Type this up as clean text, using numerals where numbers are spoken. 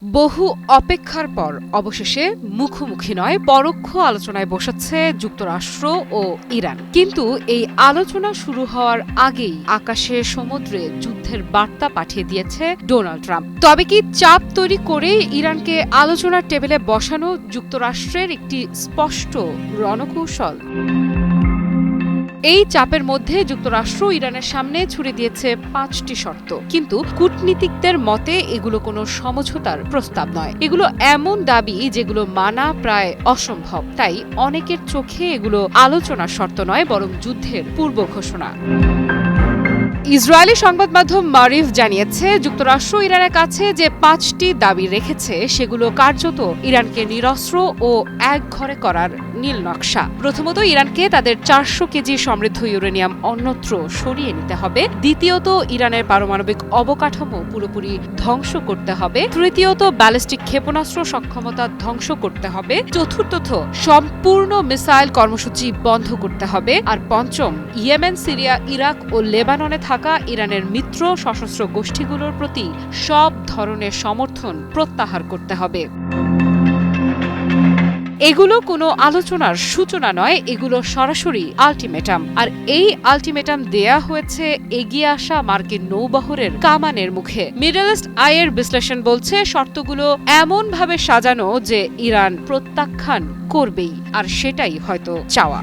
বহু অপেক্ষার পর অবশেষে মুখোমুখি নয় পরোক্ষ আলোচনায় বসেছে যুক্তরাষ্ট্র ও ইরান। কিন্তু এই আলোচনা শুরু হওয়ার আগেই আকাশে সমুদ্রে যুদ্ধের বার্তা পাঠিয়ে দিয়েছে ডোনাল্ড ট্রাম্প। তবে কি চাপ তৈরি করে ইরানকে আলোচনার টেবিলে বসানো যুক্তরাষ্ট্রের একটি স্পষ্ট রণকৌশল? এই চাপের মধ্যে যুক্তরাষ্ট্র ইরানের সামনে ছুড়ে দিয়েছে 5টি শর্ত। কিন্তু কূটনীতিকদের মতে এগুলো কোনো সমঝোতার প্রস্তাব নয়। এগুলো এমন দাবি যেগুলো মানা প্রায় অসম্ভব। তাই অনেকের চোখে এগুলো আলোচনার শর্ত নয়, বরং যুদ্ধের পূর্ব ঘোষণা। ইসরায়েলি সংবাদ মাধ্যম মারিফ জানিয়েছে, যুক্তরাষ্ট্র ইরানের কাছে যে 5টি দাবি রেখেছে সেগুলো কার্যত ইরানকে নিরস্ত্র ও একঘরে করার নীল নকশা। প্রথমত, ইরানকে তাদের 400 কেজি সমৃদ্ধ ইউরেনিয়াম অন্যত্র সরিয়ে নিতে হবে। দ্বিতীয়ত, ইরানের পারমাণবিক অবকাঠামো পুরোপুরি ধ্বংস করতে হবে। তৃতীয়ত, ব্যালিস্টিক ক্ষেপণাস্ত্র সক্ষমতা ধ্বংস করতে হবে। চতুর্থত, সম্পূর্ণ মিসাইল কর্মসূচি বন্ধ করতে হবে। আর পঞ্চম, ইয়েমেন, সিরিয়া, ইরাক ও লেবাননে থাকা ইরানের মিত্র সশস্ত্র গোষ্ঠীগুলোর প্রতি সব ধরনের সমর্থন প্রত্যাহার করতে হবে। এগুলো কোনো আলোচনার সূচনা নয়, এগুলো সরাসরি আলটিমেটাম। আর এই আলটিমেটাম দেয়া হয়েছে এগিয়ে আসা মার্কিন নৌবহরের কামানের মুখে। মিডল ইস্ট আইয়ের বিশ্লেষণ বলছে, শর্তগুলো এমনভাবে সাজানো যে ইরান প্রত্যাখ্যান করবেই, আর সেটাই হয়তো চাওয়া।